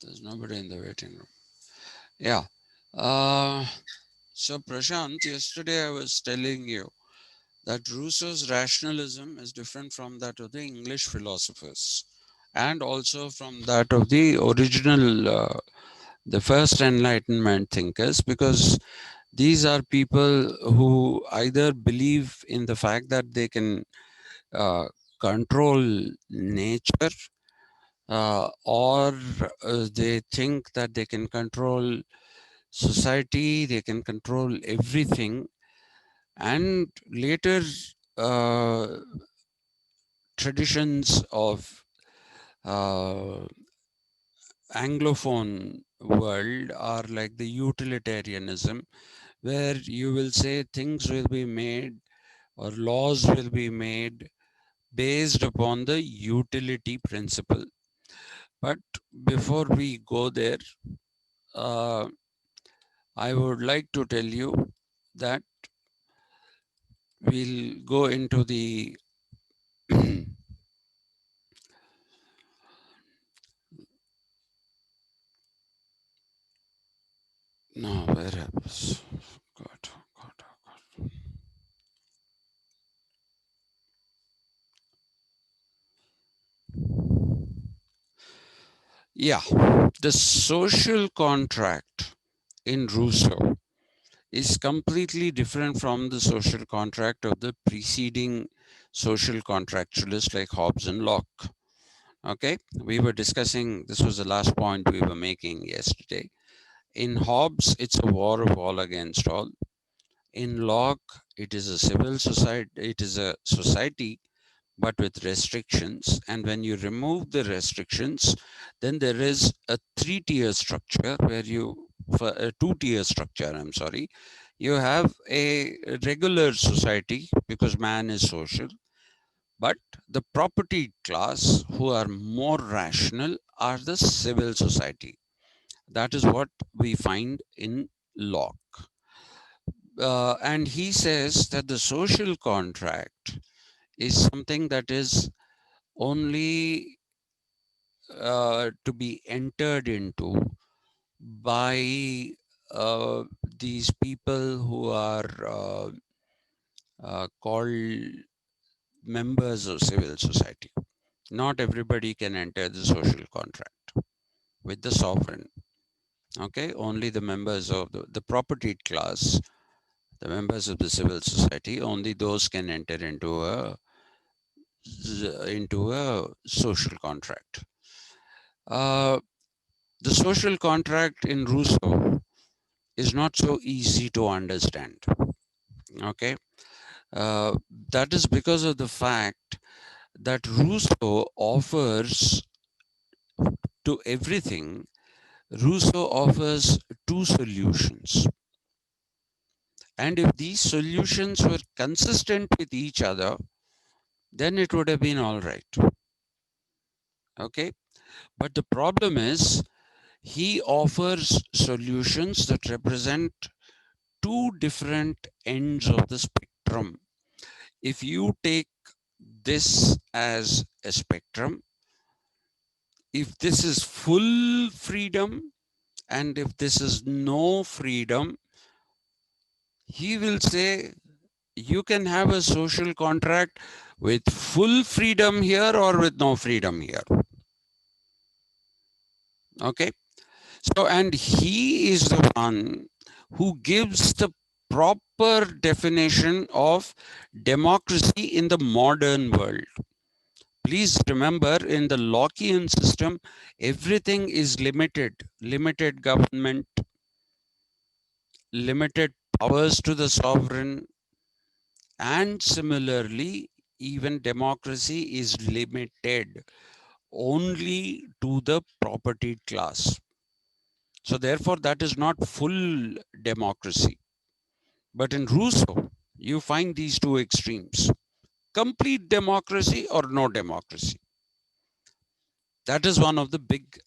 There's nobody in the waiting room. Yeah. Uh, so Prashant, yesterday I was telling you that Rousseau's rationalism is different from that of the English philosophers, and also from that of the original, the first Enlightenment thinkers, because these are people who either believe in the fact that they can uh, control nature, or they think that they can control society, they can control everything, and later uh, traditions of uh, Anglophone world are like the utilitarianism, where you will say things will be made or laws will be made based upon the utility principle. But before we go there, uh, I would like to tell you that we'll go into the no, where happens? God, God, God. Yeah, the social contract in Rousseau is completely different from the social contract of the preceding social contractualists like Hobbes and Locke. Okay, we were discussing, this was the last point we were making yesterday. In Hobbes, it's a war of all against all. In Locke, it is a civil society, it is a society, but with restrictions. And when you remove the restrictions, then there is a three-tier structure where you, for a two-tier structure, I'm sorry, you have a regular society because man is social, but the property class who are more rational are the civil society. That is what we find in Locke. And he says that the social contract is something that is only to be entered into by these people who are called members of civil society. Not everybody can enter the social contract with the sovereign. Okay, only the members of the property class, the members of the civil society, only those can enter into a social contract. Uh, the social contract in Rousseau is not so easy to understand. Okay, uh, that is because of the fact that Rousseau offers to everything. Rousseau offers two solutions, and if these solutions were consistent with each other, then it would have been all right. Okay, but the problem is he offers solutions that represent two different ends of the spectrum. If you take this as a spectrum, if this is full freedom and if this is no freedom, he will say you can have a social contract with full freedom here or with no freedom here. Okay. So, and he is the one who gives the proper definition of democracy in the modern world. Please remember, in the Lockean system, everything is limited. Limited government, limited powers to the sovereign, and similarly, even democracy is limited only to the property class. So therefore, that is not full democracy. But in Rousseau, you find these two extremes: complete democracy or no democracy. That is one of the big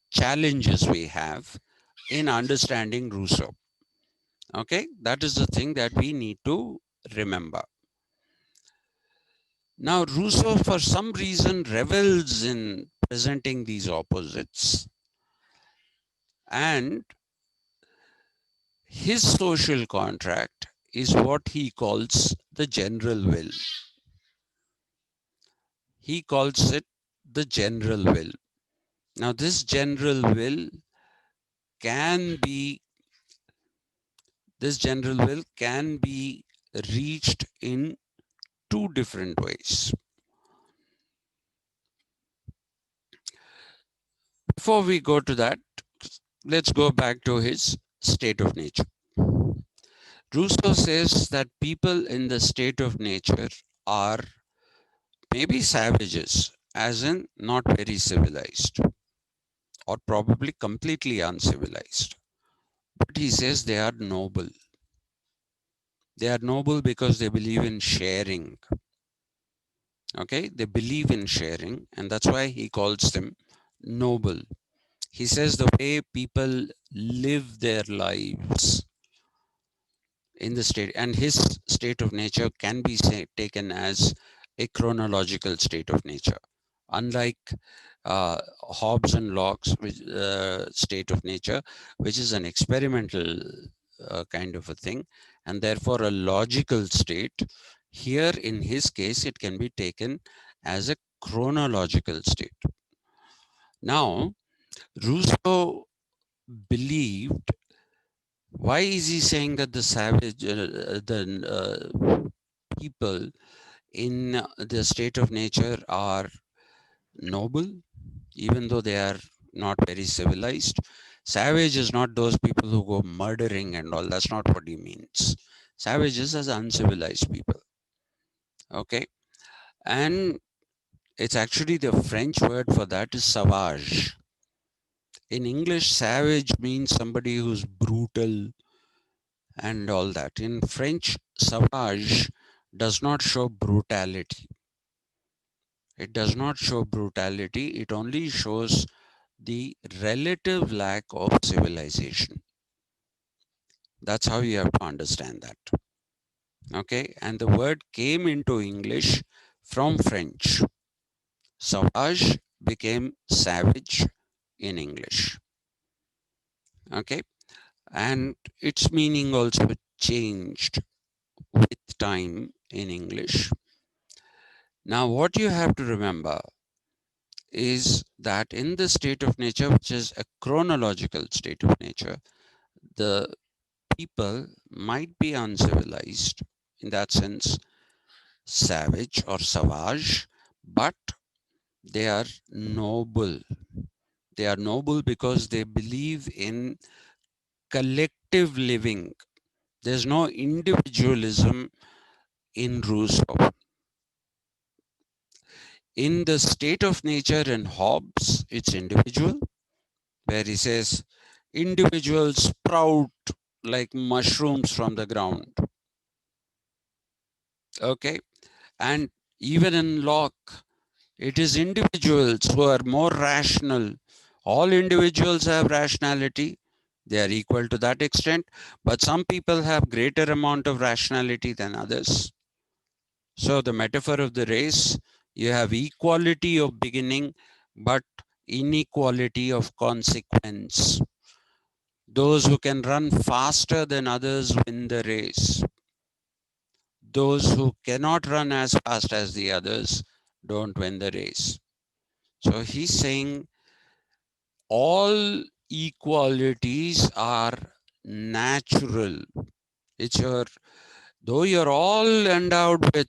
challenges we have in understanding Rousseau. Okay, that is the thing that we need to remember. Now, Rousseau, for some reason, revels in presenting these opposites. And his social contract is what he calls the general will. He calls it the general will. Now, this general will can be reached in two different ways. Before we go to that, let's go back to his state of nature. Rousseau says that people in the state of nature are maybe savages, as in not very civilized, or probably completely uncivilized. But he says they are noble. They are noble because they believe in sharing. Okay, they believe in sharing, and that's why he calls them noble. He says the way people live their lives in the state, and his state of nature can be taken as a chronological state of nature. Unlike Hobbes and Locke's state of nature, which is an experimental kind of a thing, and therefore a logical state, here in his case, it can be taken as a chronological state. Now, Rousseau believed, why is he saying that the people in the state of nature are noble, even though they are not very civilized? Savage is not those people who go murdering and all. That's not what he means. Savages as uncivilized people. Okay. And it's actually the French word for that is sauvage. In English, savage means somebody who's brutal and all that. In French, sauvage does not show brutality. It does not show brutality. It only shows the relative lack of civilization. That's how you have to understand that. Okay. And the word came into English from French. Sauvage became savage in English. Okay. And its meaning also changed with time in English. Now, what you have to remember is that in the state of nature, which is a chronological state of nature, the people might be uncivilized, in that sense, savage or savage, but they are noble. They are noble because they believe in collective living. There's no individualism in Rousseau. In the state of nature in Hobbes, it's individual, where he says individuals sprout like mushrooms from the ground. Okay. And even in Locke, it is individuals who are more rational. All individuals have rationality. They are equal to that extent, but some people have greater amount of rationality than others. So the metaphor of the race, you have equality of beginning, but inequality of consequence. Those who can run faster than others win the race. Those who cannot run as fast as the others don't win the race. So he's saying all equalities are natural. It's though you're all endowed with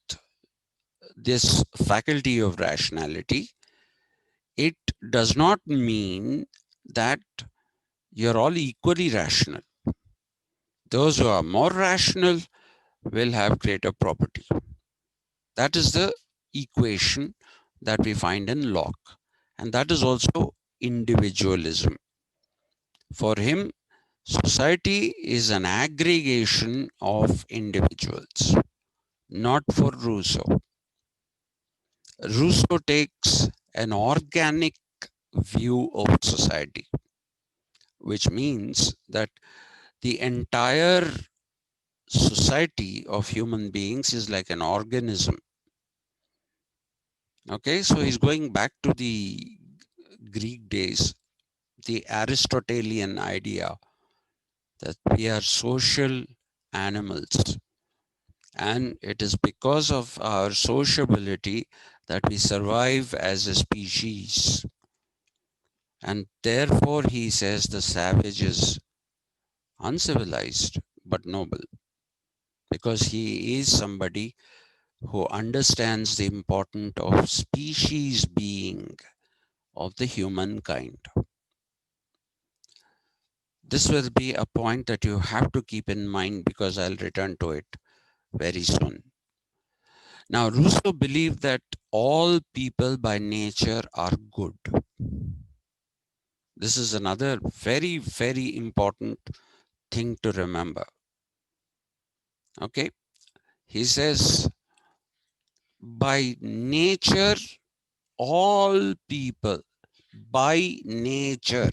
this faculty of rationality, it does not mean that you're all equally rational. Those who are more rational will have greater property. That is the equation that we find in Locke. And that is also individualism. For him, society is an aggregation of individuals, not for Rousseau. Rousseau takes an organic view of society, which means that the entire society of human beings is like an organism. Okay, so he's going back to the Greek days, the Aristotelian idea that we are social animals. And it is because of our sociability that we survive as a species. And therefore, he says the savage is uncivilized but noble, because he is somebody who understands the importance of species being of the humankind. This will be a point that you have to keep in mind, because I'll return to it very soon. Now, Rousseau believed that all people by nature are good. This is another very, very important thing to remember. Okay? He says, by nature, all people, by nature,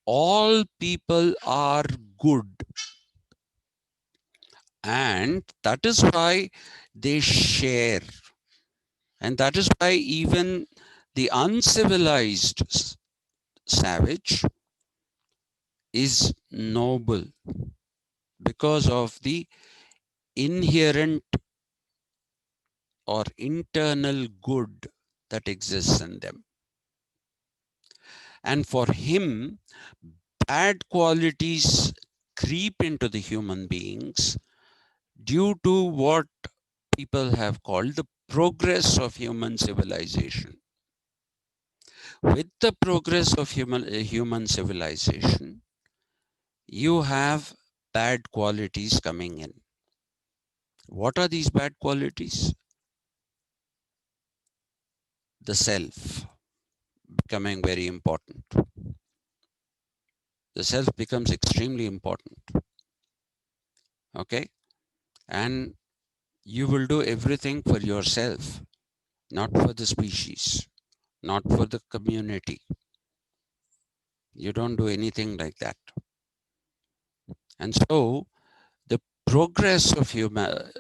all people are good. And that is why they share. And that is why even the uncivilized savage is noble, because of the inherent or internal good that exists in them. And for him, bad qualities creep into the human beings due to what people have called the progress of human civilization. With the progress of human civilization, you have bad qualities coming in. What are these bad qualities? The self becoming very important. The self becomes extremely important. Okay? And you will do everything for yourself, not for the species, not for the community. You don't do anything like that. And so the progress of human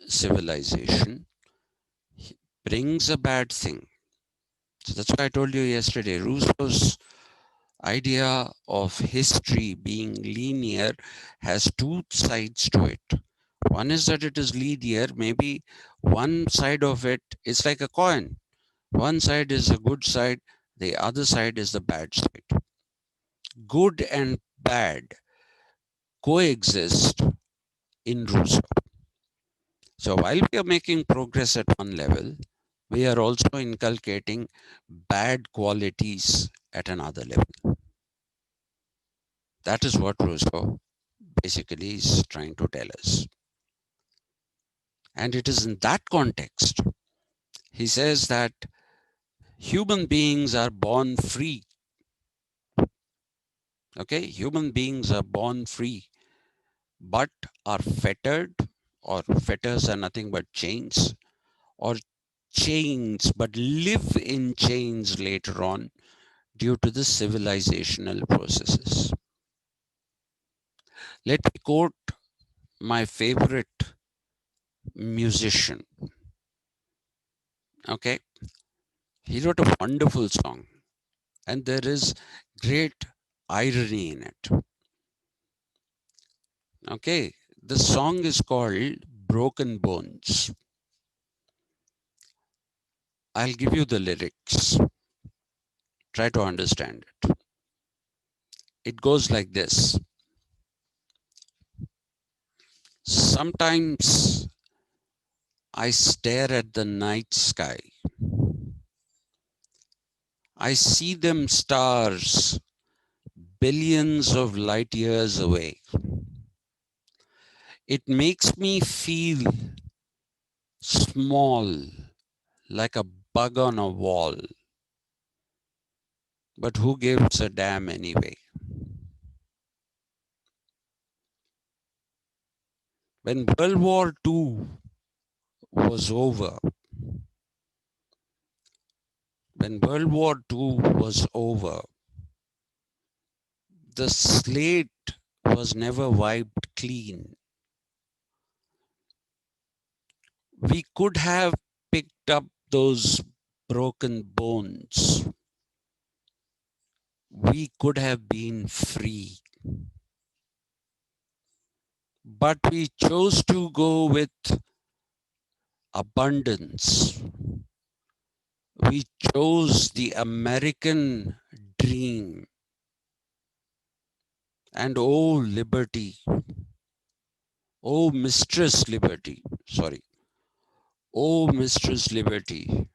civilization brings a bad thing. So that's why I told you yesterday, Rousseau's idea of history being linear has two sides to it. One is that it is linear, maybe one side of it is like a coin. One side is a good side, the other side is the bad side. Good and bad coexist in Rousseau. So while we are making progress at one level, we are also inculcating bad qualities at another level. That is what Rousseau basically is trying to tell us. And it is in that context, he says that human beings are born free. Okay, human beings are born free, but are fettered, or fetters are nothing but chains, or chains but live in chains later on due to the civilizational processes. Let me quote my favorite musician. Okay, he wrote a wonderful song, and there is great irony in it. Okay, the song is called Broken Bones. I'll give you the lyrics. Try to understand it. It goes like this. Sometimes I stare at the night sky. I see them stars billions of light years away. It makes me feel small, like a bug on a wall. But who gives a damn anyway? When World War II was over, when World War II was over, the slate was never wiped clean. We could have picked up those broken bones. we could have been free. But we chose to go with abundance. We chose the American dream. And oh, liberty, oh, Mistress Liberty, sorry, oh, Mistress Liberty,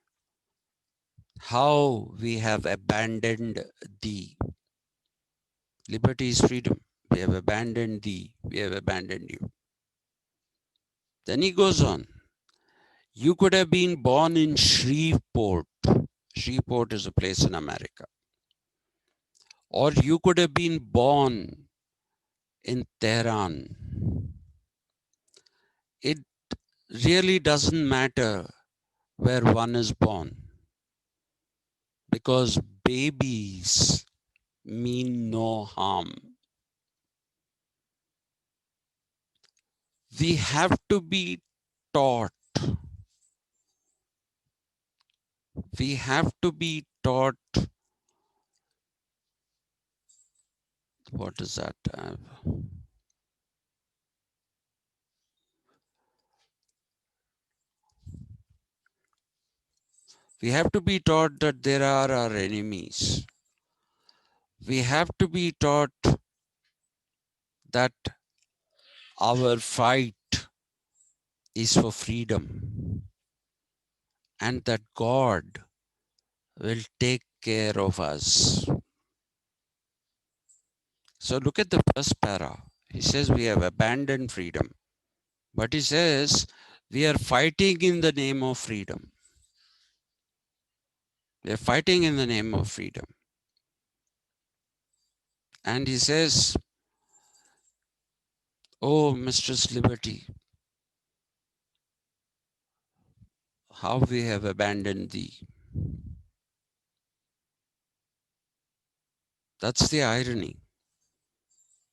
how we have abandoned thee. Liberty is freedom. We have abandoned thee. We have abandoned you. Then he goes on. You could have been born in Shreveport. Shreveport is a place in America. Or you could have been born in Tehran. It really doesn't matter where one is born because babies mean no harm. We have to be taught. We have to be taught. What is that? We have to be taught that there are our enemies. We have to be taught that our fight is for freedom and that God will take care of us. So look at the first para. He says we have abandoned freedom. But he says we are fighting in the name of freedom. We are fighting in the name of freedom. And he says, oh, Mistress Liberty, how we have abandoned thee. That's the irony.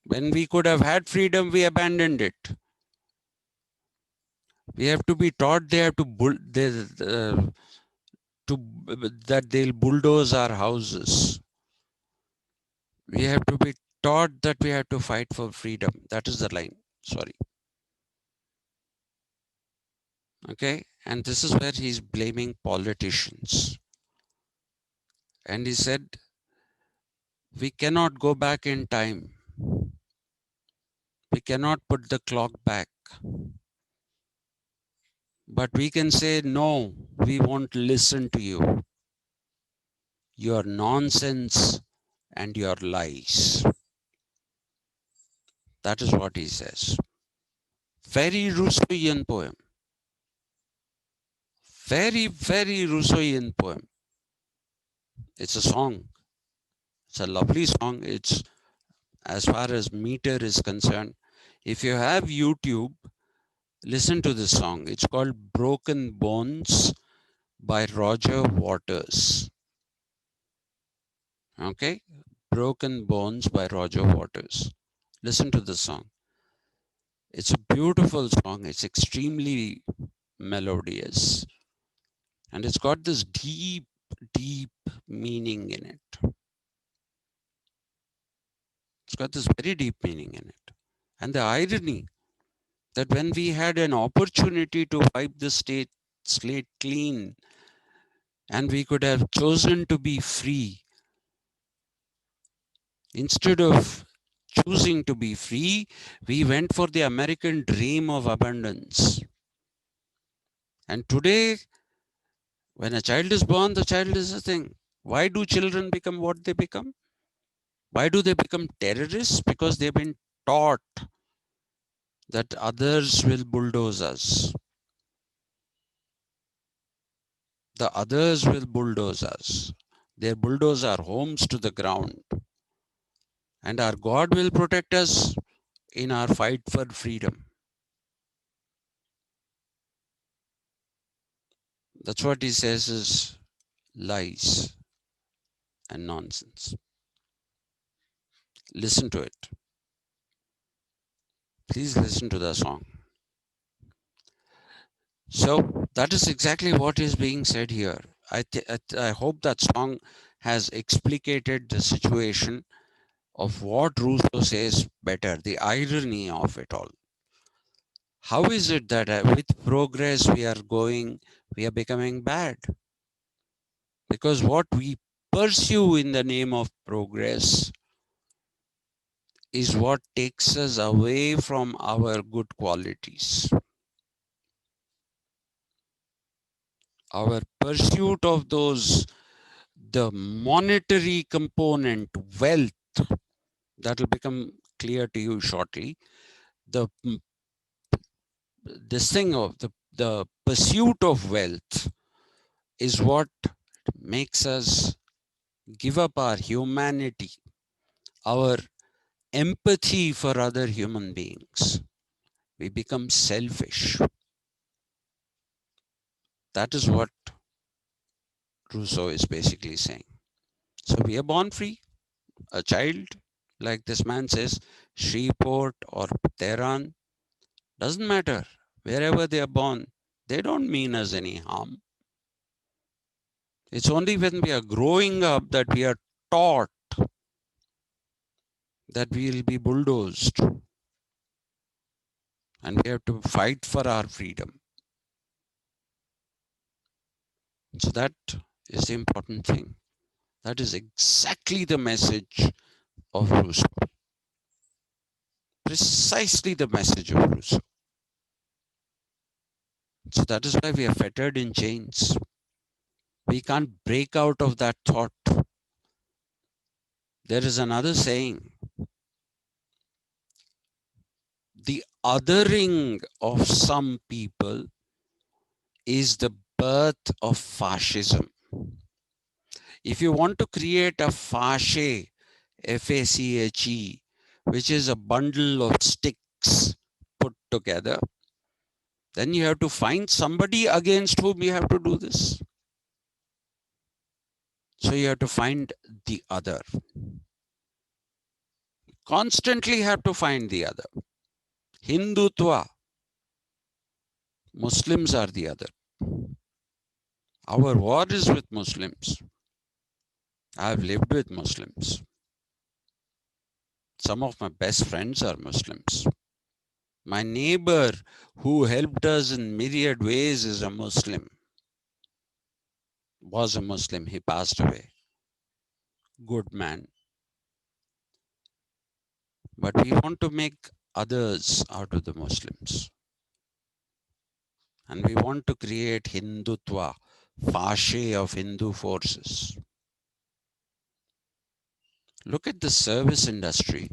When we could have had freedom, we abandoned it. We have to be taught they have to that they'll bulldoze our houses. We have to be taught that we have to fight for freedom. That is the line. Sorry. Okay. And this is where he's blaming politicians. And he said, we cannot go back in time. We cannot put the clock back. But we can say, no, we won't listen to you. Your nonsense and your lies. That is what he says. Very Rousseauian poem. Very, very Rousseauian poem. It's a song. It's a lovely song. It's, as far as meter is concerned, if you have YouTube, listen to this song. It's called Broken Bones by Roger Waters. Okay? Broken Bones by Roger Waters. Listen to the song. It's a beautiful song. It's extremely melodious. And it's got this deep, deep meaning in it. It's got this very deep meaning in it. And the irony that when we had an opportunity to wipe the slate clean and we could have chosen to be free, instead of choosing to be free, we went for the American dream of abundance. And today, when a child is born, the child is a thing. Why do children become what they become? Why do they become terrorists? Because they've been taught that others will bulldoze us. The others will bulldoze us. They bulldoze our homes to the ground. And our God will protect us in our fight for freedom. That's what he says is lies and nonsense. Listen to it. Please listen to the song. So that is exactly what is being said here. I hope that song has explicated the situation of what Rousseau says better, the irony of it all. How is it that with progress we are becoming bad? Because what we pursue in the name of progress is what takes us away from our good qualities. Our pursuit of the monetary component, wealth, that will become clear to you shortly. The this thing of the pursuit of wealth is what makes us give up our humanity, our empathy for other human beings. We become selfish. That is what Rousseau is basically saying. So we are born free. A child, like this man says, Shreveport or Tehran, doesn't matter. Wherever they are born, they don't mean us any harm. It's only when we are growing up that we are taught that we will be bulldozed and we have to fight for our freedom. So that is the important thing. That is exactly the message of Rousseau. Precisely the message of Rousseau. So that is why we are fettered in chains. We can't break out of that thought. There is another saying, the othering of some people is the birth of fascism. If you want to create a fasce, F-A-C-H-E, which is a bundle of sticks put together, then you have to find somebody against whom you have to do this. So you have to find the other. Constantly have to find the other. Hindutva, Muslims are the other. Our war is with Muslims. I've lived with Muslims. Some of my best friends are Muslims. My neighbor who helped us in myriad ways is a Muslim. Was a Muslim. He passed away. Good man. But we want to make others out of the Muslims. And we want to create Hindutva, fasce of Hindu forces. Look at the service industry,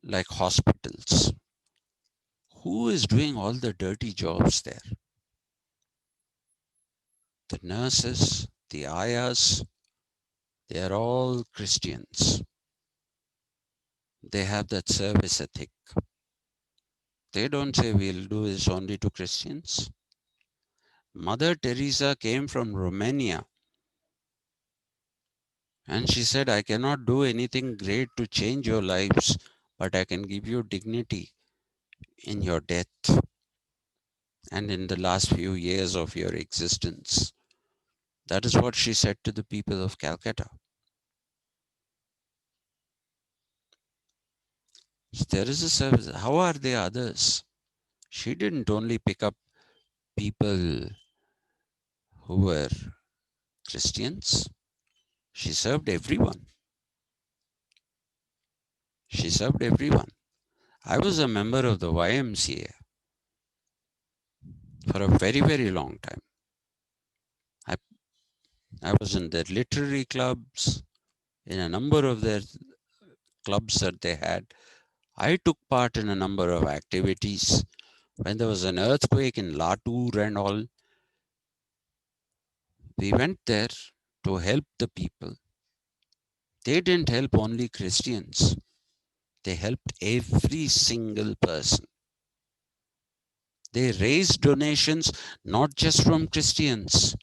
like hospitals. Who is doing all the dirty jobs there? The nurses, the ayahs, they are all Christians. They have that service ethic. They don't say we'll do this only to Christians. Mother Teresa came from Romania and she said, I cannot do anything great to change your lives, but I can give you dignity in your death and in the last few years of your existence. That is what she said to the people of Calcutta. So there is a service. How are the others? She didn't only pick up people who were Christians. She served everyone. She served everyone. I was a member of the YMCA for a very, very long time. I was in their literary clubs, in a number of their clubs that they had. I took part in a number of activities. When there was an earthquake in Latur and all, we went there to help the people. They didn't help only Christians. They helped every single person. They raised donations not just from Christians.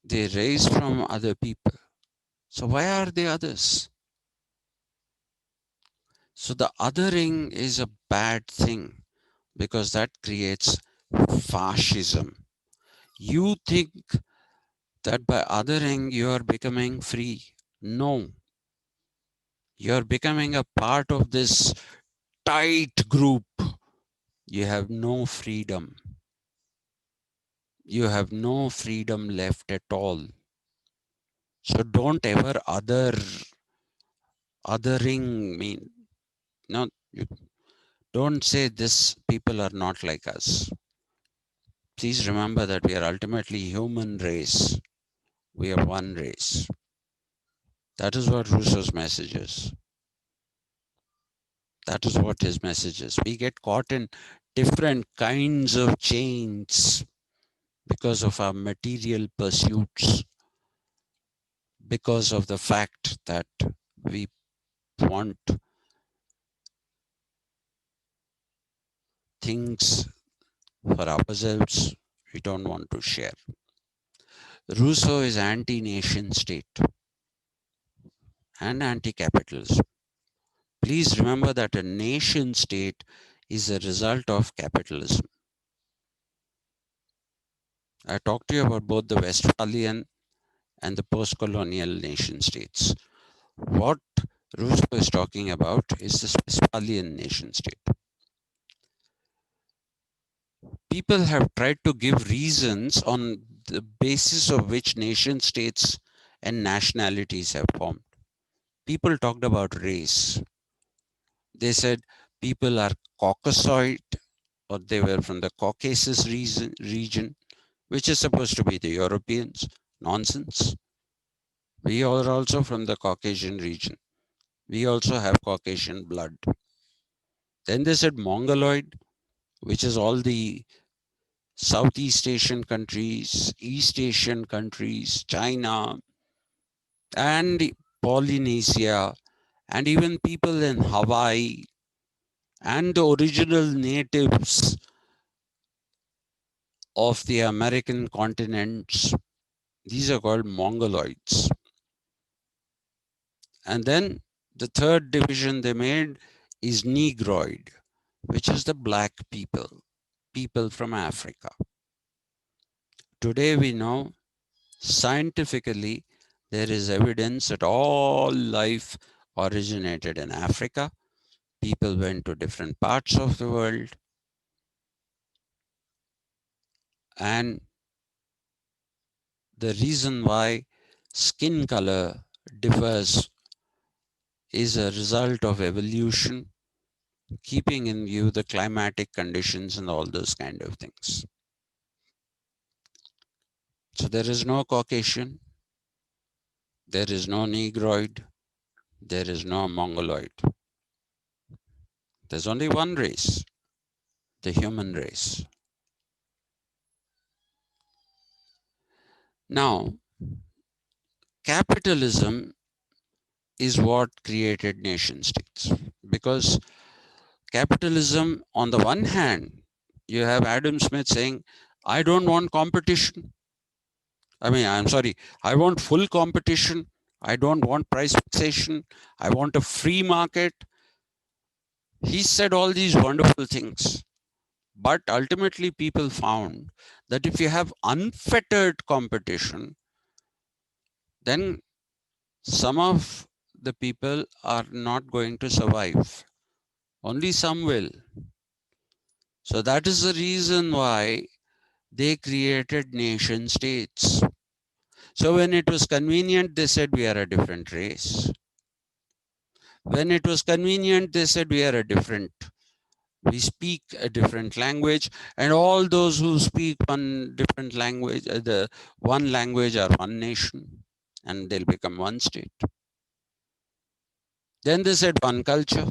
They raised from other people. So why are they others? So the othering is a bad thing because that creates fascism. You think that by othering you are becoming free. No, you're becoming a part of this tight group. You have no freedom. You have no freedom left at all. So don't ever othering mean. No, you don't say this people are not like us. Please remember that we are ultimately human race. We are one race. That is what Rousseau's message is. That is what his message is. We get caught in different kinds of chains because of our material pursuits, because of the fact that we want things for ourselves we don't want to share. Rousseau is anti-nation state and anti-capitalism. Please remember that a nation state is a result of capitalism. I talked to you about both the Westphalian and the post-colonial nation states. What Rousseau is talking about is the Westphalian nation state. People have tried to give reasons on the basis of which nation states and nationalities have formed. People talked about race. They said people are Caucasoid, or they were from the Caucasus region, which is supposed to be the Europeans. Nonsense. We are also from the Caucasian region. We also have Caucasian blood. Then they said Mongoloid, which is all the Southeast Asian countries, East Asian countries, China, and Polynesia, and even people in Hawaii, and the original natives of the American continents. These are called Mongoloids. And then the third division they made is Negroid, which is the black people, people from Africa. Today we know scientifically there is evidence that all life originated in Africa. People went to different parts of the world, and the reason why skin color differs is a result of evolution, keeping in view the climatic conditions and all those kind of things. So there is no Caucasian, there is no Negroid, there is no Mongoloid. There's only one race, the human race. Now, capitalism is what created nation states, because capitalism, on the one hand, you have Adam Smith saying, I don't want competition. I'm sorry, I want full competition. I don't want price fixation. I want a free market. He said all these wonderful things. But ultimately, people found that if you have unfettered competition, then some of the people are not going to survive. Only some will. So that is the reason why they created nation states. So when it was convenient, they said we are a different race. When it was convenient, they said we are a different, we speak a different language, and all those who speak one different language, the one language are one nation, and they'll become one state. Then they said one culture.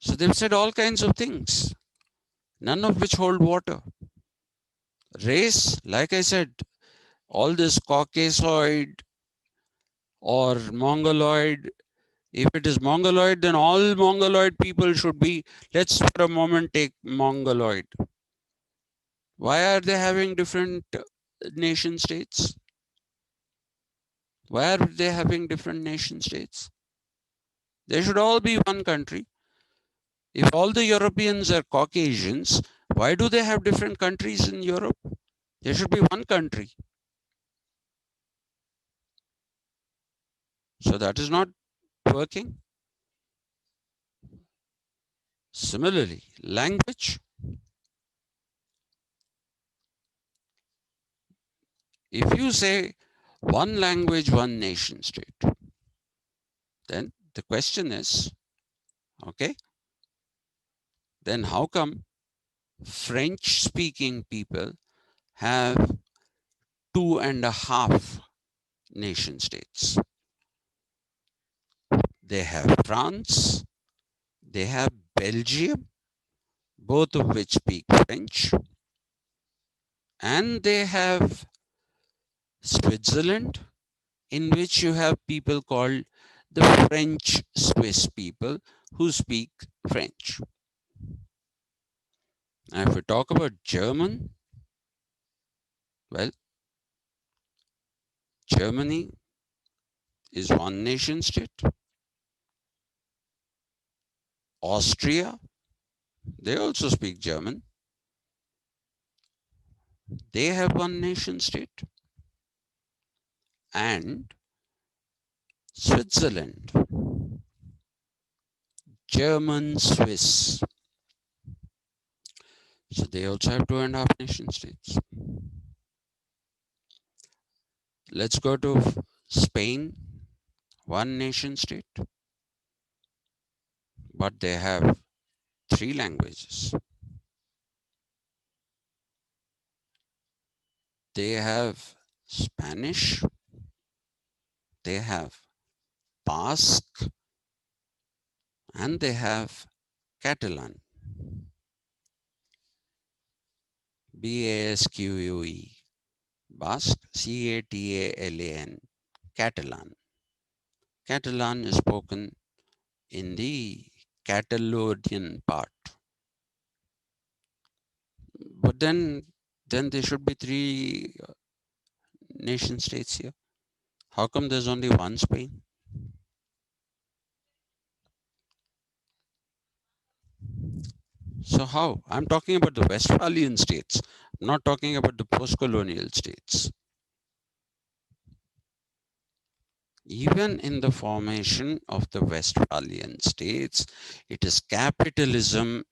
So they've said all kinds of things, none of which hold water. Race, like I said, all this Caucasoid or Mongoloid, if it is Mongoloid, then all Mongoloid people should be, let's for a moment take Mongoloid. Why are they having different nation states? Why are they having different nation states? They should all be one country. If all the Europeans are Caucasians, Why do they have different countries in Europe? There should be one country. So that is not working. Similarly, language. If you say one language, one nation state, then the question is, okay, then how come French speaking people have 2.5 nation states? They have France, they have Belgium, both of which speak French, and they have Switzerland, in which you have people called the French Swiss people who speak French. Now, if we talk about German, well, Germany is one nation state. Austria, they also speak German. They have one nation state. And Switzerland, German Swiss. So they also have 2.5 nation states. Let's go to Spain, one nation state, but they have 3 languages. They have Spanish, they have Basque, and they have Catalan. Basque, Basque, Catalan. Catalan. Catalan is spoken in the Catalonian part. But then there should be 3 nation states here. How come there's only one Spain? So how? I'm talking about the Westphalian states. I'm not talking about the post-colonial states. Even in the formation of the Westphalian states, it is capitalism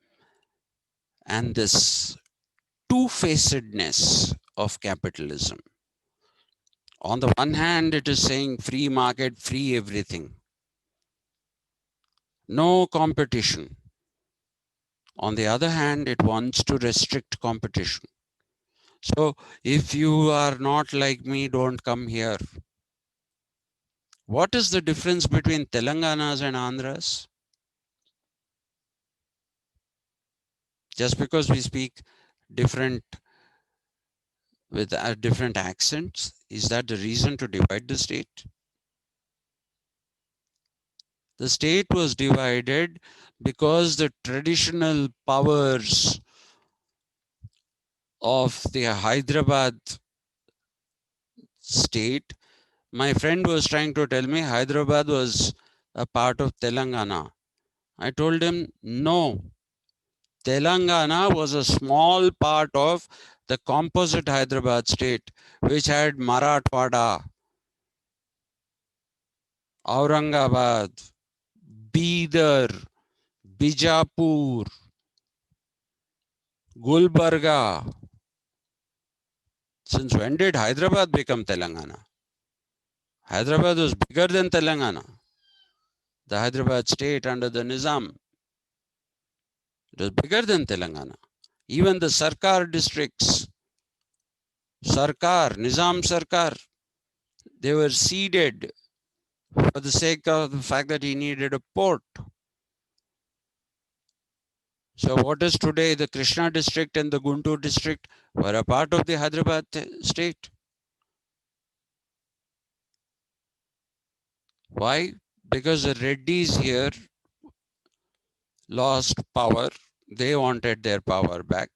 and this two-facedness of capitalism. On the one hand, it is saying free market, free everything. No competition. On the other hand, it wants to restrict competition. So if you are not like me, don't come here. What is the difference between Telanganas and Andhras? Just because we speak different with different accents, is that the reason to divide the state? The state was divided because the traditional powers of the Hyderabad state, my friend was trying to tell me Hyderabad was a part of Telangana. I told him, no, Telangana was a small part of the composite Hyderabad state, which had Marathwada, Aurangabad, Bidar, Bijapur, Gulbarga. Since when did Hyderabad become Telangana? Hyderabad was bigger than Telangana. The Hyderabad state under the Nizam, it was bigger than Telangana. Even the Sarkar districts, Sarkar, Nizam Sarkar, they were ceded for the sake of the fact that he needed a port. So what is today the Krishna district and the Guntur district were a part of the Hyderabad state. Why? Because the Reddys here lost power. They wanted their power back.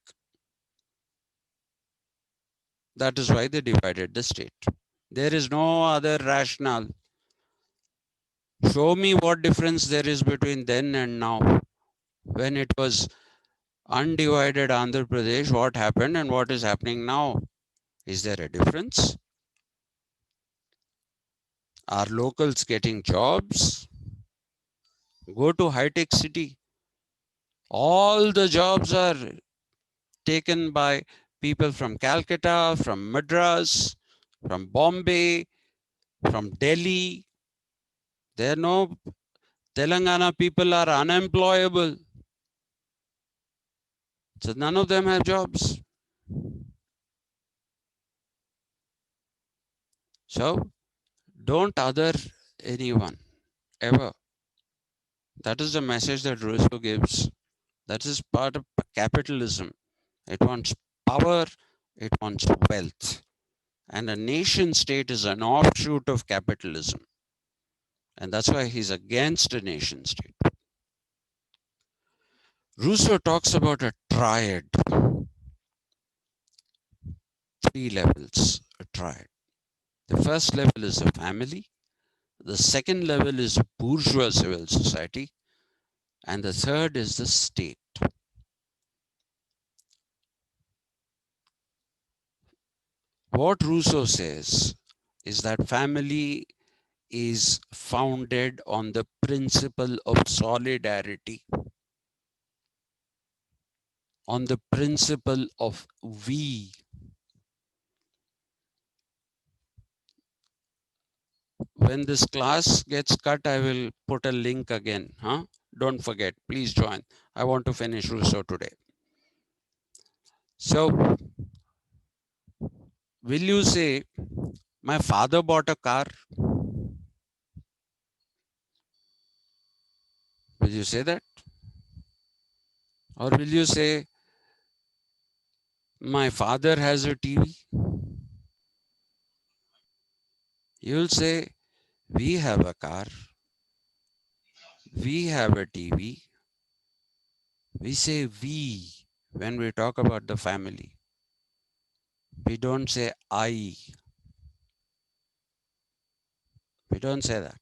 That is why they divided the state. There is no other rationale. Show me what difference there is between then and now, when it was undivided Andhra Pradesh, what happened and what is happening now? Is there a difference? Are locals getting jobs? Go to high-tech city. All the jobs are taken by people from Calcutta, from Madras, from Bombay, from Delhi. There are no Telangana people are unemployable. So none of them have jobs. So don't other anyone ever. That is the message that Rousseau gives. That is part of capitalism. It wants power, it wants wealth. And a nation state is an offshoot of capitalism. And that's why he's against a nation state. Rousseau talks about a triad, 3 levels, a triad. The first level is a family, the second level is bourgeois civil society, and the third is the state. What Rousseau says is that family is founded on the principle of solidarity, on the principle of we. When this class gets cut, I will put a link again. Don't forget, please join. I want to finish Rousseau today. So, will you say, my father bought a car? Will you say that? Or will you say, my father has a TV? You'll say, we have a car, we have a TV. We say we when we talk about the family. We don't say I. We don't say that.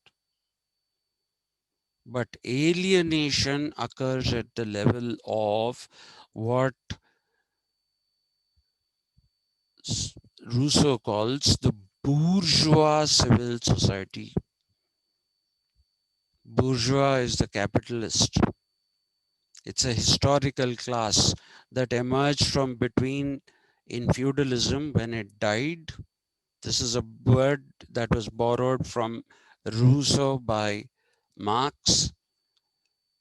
But alienation occurs at the level of what Rousseau calls the bourgeois civil society. Bourgeois is the capitalist. It's a historical class that emerged from between in feudalism when it died. This is a word that was borrowed from Rousseau by Marx.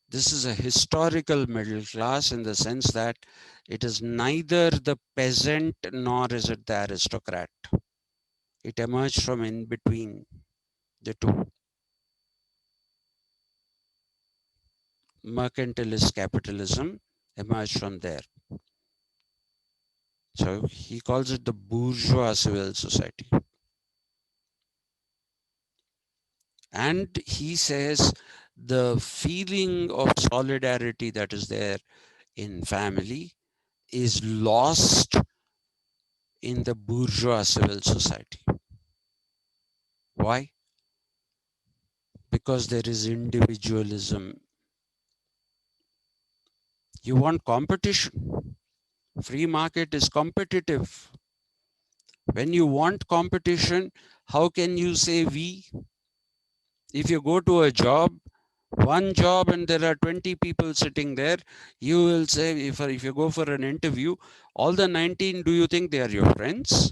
This is a historical middle class in the sense that it is neither the peasant nor is it the aristocrat. It emerged from in between the two. Mercantilist capitalism emerged from there. So he calls it the bourgeois civil society. And he says the feeling of solidarity that is there in family is lost in the bourgeois civil society. Why? Because there is individualism. You want competition. Free market is competitive. When you want competition, how can you say we? If you go to a job, one job and there are 20 people sitting there, you will say, if you go for an interview, all the 19, do you think they are your friends?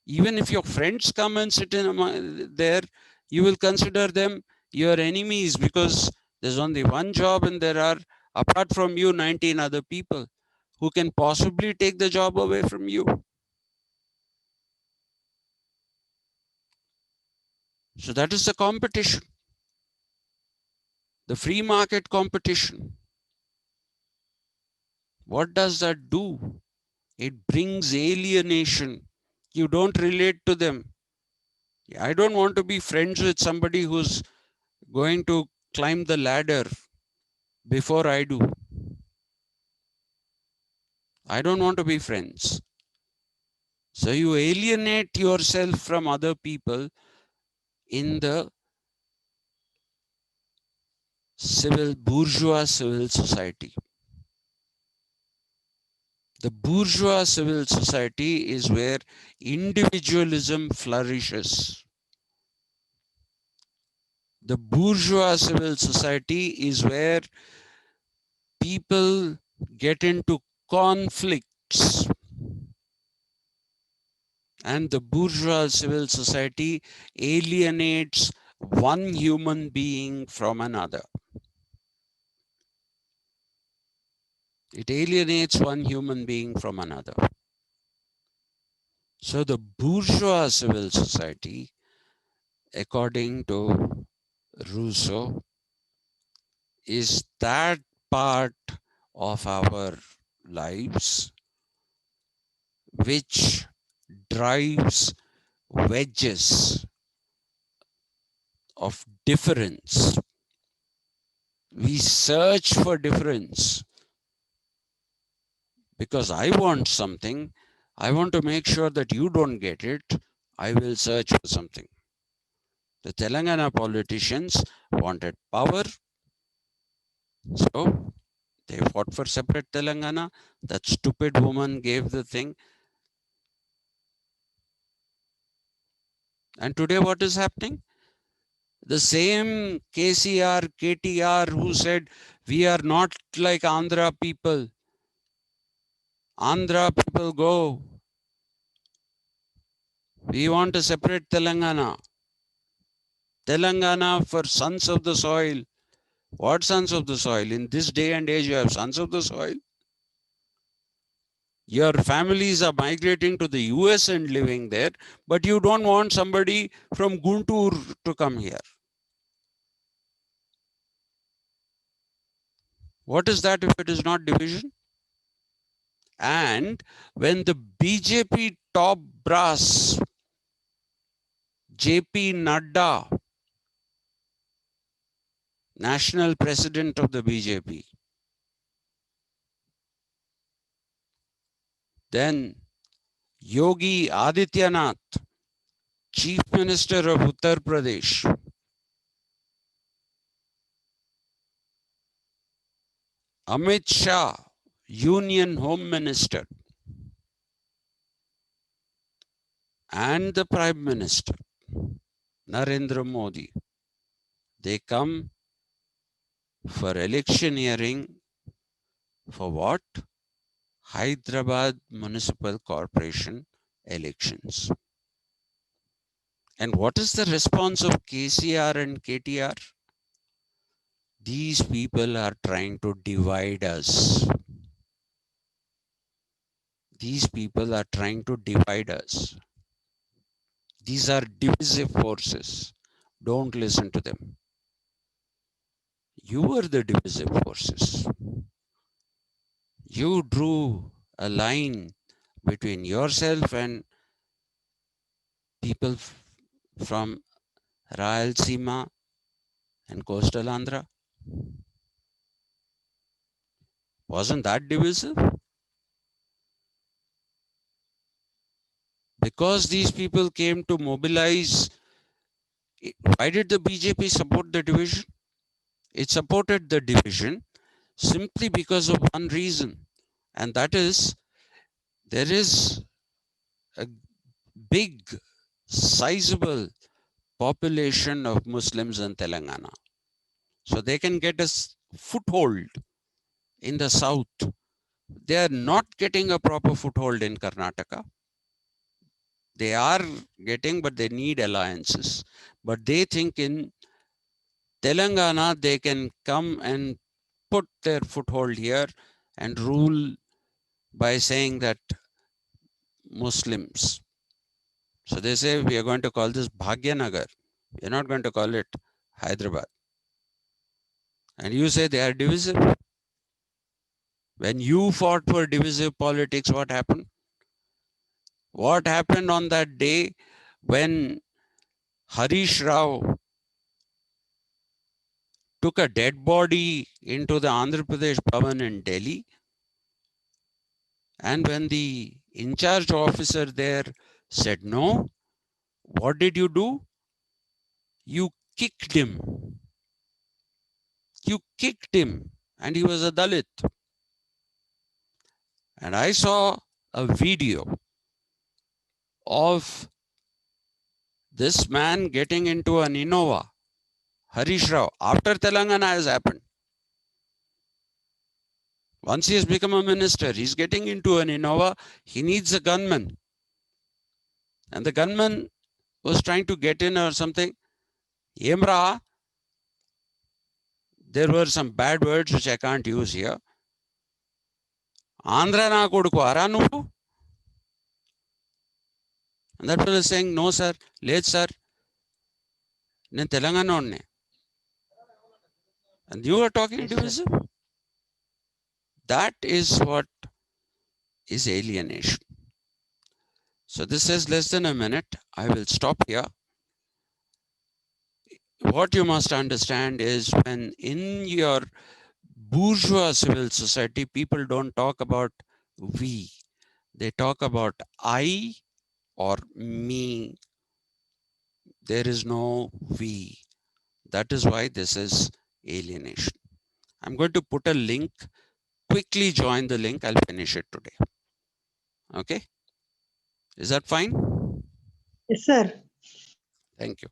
Even if your friends come and sit in there, you will consider them your enemies because there's only one job and there are, apart from you, 19 other people who can possibly take the job away from you. So that is the competition, the free market competition. What does that do? It brings alienation. You don't relate to them. I don't want to be friends with somebody who's going to climb the ladder before I do. I don't want to be friends. So you alienate yourself from other people in the bourgeois civil society. The bourgeois civil society is where individualism flourishes. The bourgeois civil society is where people get into conflicts, and the bourgeois civil society alienates one human being from another. It alienates one human being from another. So the bourgeois civil society, according to Rousseau, is that part of our lives which drives wedges of difference. We search for difference because I want something. I want to make sure that you don't get it. I will search for something. The Telangana politicians wanted power, so they fought for separate Telangana. That stupid woman gave the thing. And today, what is happening? The same KCR, KTR who said, we are not like Andhra people. Andhra people go. We want to separate Telangana. Telangana for sons of the soil. What sons of the soil? In this day and age, you have sons of the soil. Your families are migrating to the US and living there, but you don't want somebody from Guntur to come here. What is that if it is not division? And when the BJP top brass, JP Nadda, national president of the BJP, then Yogi Adityanath, chief minister of Uttar Pradesh, Amit Shah, union home minister, and the prime minister, Narendra Modi, they come for electioneering for what? Hyderabad Municipal Corporation elections. And what is the response of KCR and KTR? These people are trying to divide us. These people are trying to divide us. These are divisive forces. Don't listen to them. You are the divisive forces. You drew a line between yourself and people from Rayalaseema and coastal Andhra. Wasn't that divisive? Because these people came to mobilize. Why did the BJP support the division? It supported the division simply because of one reason, and that is there is a big, sizable population of Muslims in Telangana. So they can get a foothold in the south. They are not getting a proper foothold in Karnataka. They are getting, but they need alliances. But they think in Telangana, they can come and put their foothold here and rule by saying that Muslims. So they say, we are going to call this Bhagyanagar. We are not going to call it Hyderabad. And you say they are divisive. When you fought for divisive politics, what happened? What happened on that day when Harish Rao took a dead body into the Andhra Pradesh Bhavan in Delhi? And when the in charge officer there said no, what did you do? You kicked him. You kicked him, and he was a Dalit. And I saw a video of this man getting into an Innova, Harish Rao, after Telangana has happened. Once he has become a minister, he's getting into an Innova. He needs a gunman. And the gunman was trying to get in or something. Yemra, there were some bad words which I can't use here. Andhra na koduku ara nuvu. And that fellow is saying, no sir, late sir, nen Telangana onne. And you are talking Yes, sir. divisive. That is what is alienation. So this is less than a minute. I will stop here. What you must understand is when in your bourgeois civil society, people don't talk about we. They talk about I or me. There is no we. That is why this is alienation. I'm going to put a link. Quickly join the link. I'll finish it today. Okay. Is that fine? Yes, sir. Thank you.